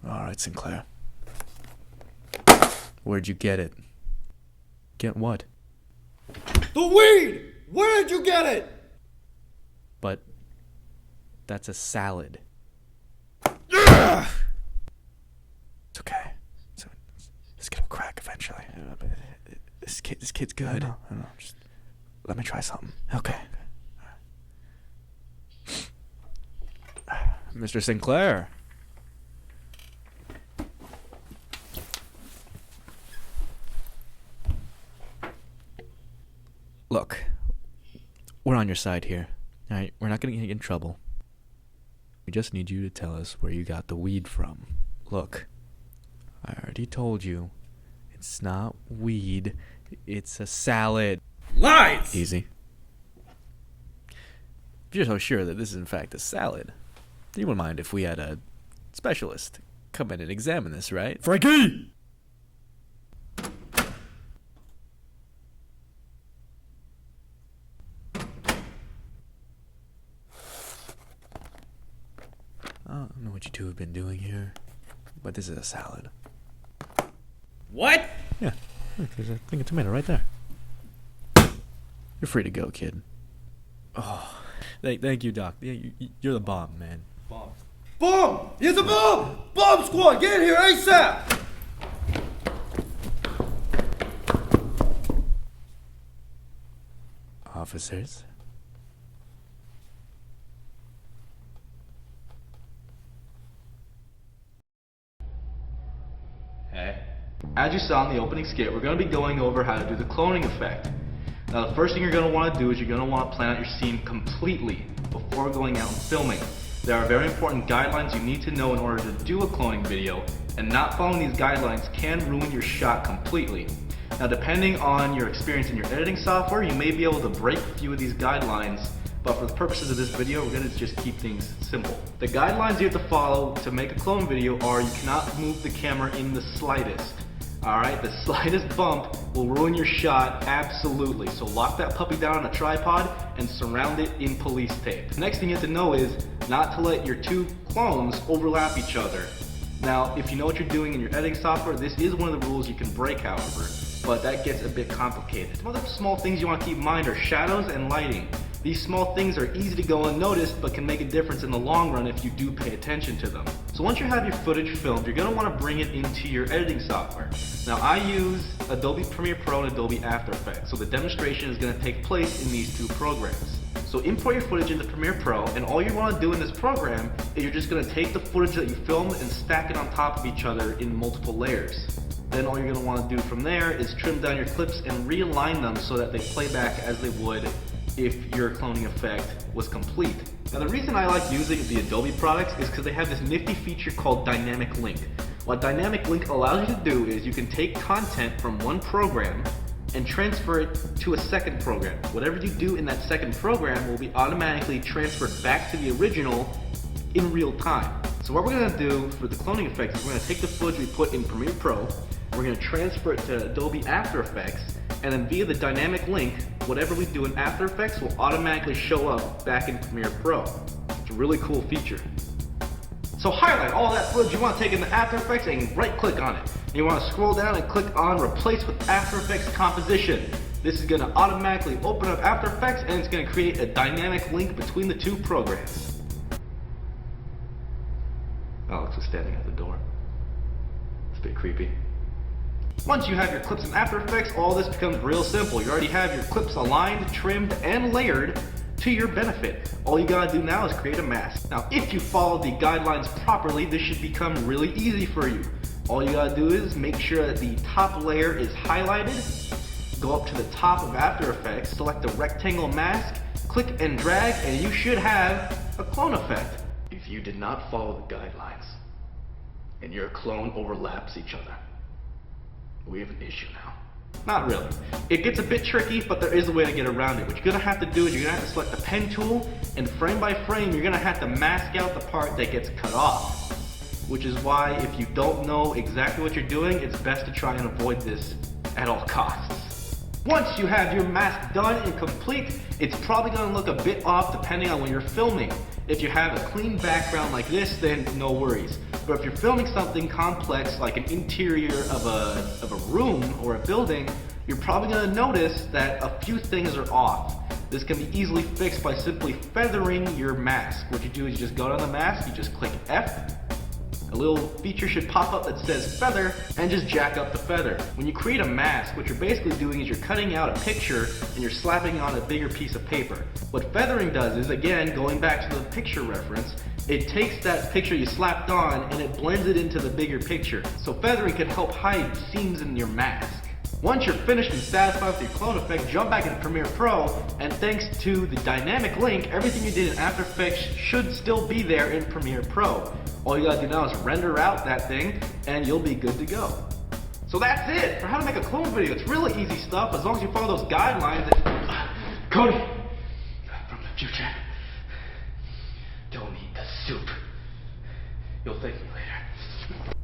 All right, Sinclair. Where'd you get it? Get what? The weed! Where did you get it? But that's a salad. Ugh! It's okay. This kid will crack eventually. But this kid's good. I know. Just let me try something. Okay. Mr. Sinclair. Look, we're on your side here. All right, we're not going to get in trouble. We just need you to tell us where you got the weed from. Look, I already told you, it's not weed, it's a salad. Lies! Easy. If you're so sure that this is in fact a salad, you wouldn't mind if we had a specialist come in and examine this, right? Frankie! I don't know what you two have been doing here, but this is a salad. What? Yeah, look, there's a thing of tomato right there. You're free to go, kid. Oh, thank you, Doc. Yeah, you're the bomb, man. Bomb! Bomb! Here's a bomb! Bomb squad, get in here ASAP! Officers? Hey. As you saw in the opening skit, we're going to be going over how to do the cloning effect. Now the first thing you're going to want to do is you're going to want to plan out your scene completely before going out and filming. There are very important guidelines you need to know in order to do a cloning video, and not following these guidelines can ruin your shot completely. Now depending on your experience in your editing software, you may be able to break a few of these guidelines, but for the purposes of this video, we're going to just keep things simple. The guidelines you have to follow to make a clone video are you cannot move the camera in the slightest. Alright, the slightest bump will ruin your shot absolutely. So lock that puppy down on a tripod and surround it in police tape. The next thing you have to know is not to let your two clones overlap each other. Now, if you know what you're doing in your editing software, this is one of the rules you can break, however, but that gets a bit complicated. Some other small things you want to keep in mind are shadows and lighting. These small things are easy to go unnoticed, but can make a difference in the long run if you do pay attention to them. So once you have your footage filmed, you're going to want to bring it into your editing software. Now I use Adobe Premiere Pro and Adobe After Effects, so the demonstration is going to take place in these two programs. So import your footage into Premiere Pro, and all you want to do in this program is you're just going to take the footage that you filmed and stack it on top of each other in multiple layers. Then all you're going to want to do from there is trim down your clips and realign them so that they play back as they would if your cloning effect was complete. Now the reason I like using the Adobe products is because they have this nifty feature called Dynamic Link. What Dynamic Link allows you to do is you can take content from one program and transfer it to a second program. Whatever you do in that second program will be automatically transferred back to the original in real time. So what we're going to do for the cloning effect is we're going to take the footage we put in Premiere Pro, we're going to transfer it to Adobe After Effects, and then via the dynamic link, whatever we do in After Effects will automatically show up back in Premiere Pro. It's a really cool feature. So highlight all that footage you want to take in the After Effects and right click on it. And you want to scroll down and click on Replace with After Effects Composition. This is going to automatically open up After Effects and it's going to create a dynamic link between the two programs. Alex is standing at the door. It's a bit creepy. Once you have your clips in After Effects, all this becomes real simple. You already have your clips aligned, trimmed, and layered to your benefit. All you gotta do now is create a mask. Now, if you follow the guidelines properly, this should become really easy for you. All you gotta do is make sure that the top layer is highlighted, go up to the top of After Effects, select the rectangle mask, click and drag, and you should have a clone effect. If you did not follow the guidelines, and your clone overlaps each other, we have an issue now. Not really. It gets a bit tricky, but there is a way to get around it. What you're gonna have to do is you're gonna have to select the pen tool, and frame by frame, you're gonna have to mask out the part that gets cut off. Which is why, if you don't know exactly what you're doing, it's best to try and avoid this at all costs. Once you have your mask done and complete, it's probably gonna look a bit off depending on when you're filming. If you have a clean background like this, then no worries. But if you're filming something complex like an interior of a room or a building, you're probably going to notice that a few things are off. This can be easily fixed by simply feathering your mask. What you do is you just go down the mask, you just click F, a little feature should pop up that says feather, and just jack up the feather. When you create a mask, what you're basically doing is you're cutting out a picture and you're slapping it on a bigger piece of paper. What feathering does is, again, going back to the picture reference, it takes that picture you slapped on and it blends it into the bigger picture. So feathering can help hide seams in your mask. Once you're finished and satisfied with your clone effect, jump back into Premiere Pro, and thanks to the dynamic link, everything you did in After Effects should still be there in Premiere Pro. All you gotta do now is render out that thing, and you'll be good to go. So that's it for how to make a clone video. It's really easy stuff as long as you follow those guidelines. Cody, from the future, don't eat the soup. You'll thank me later.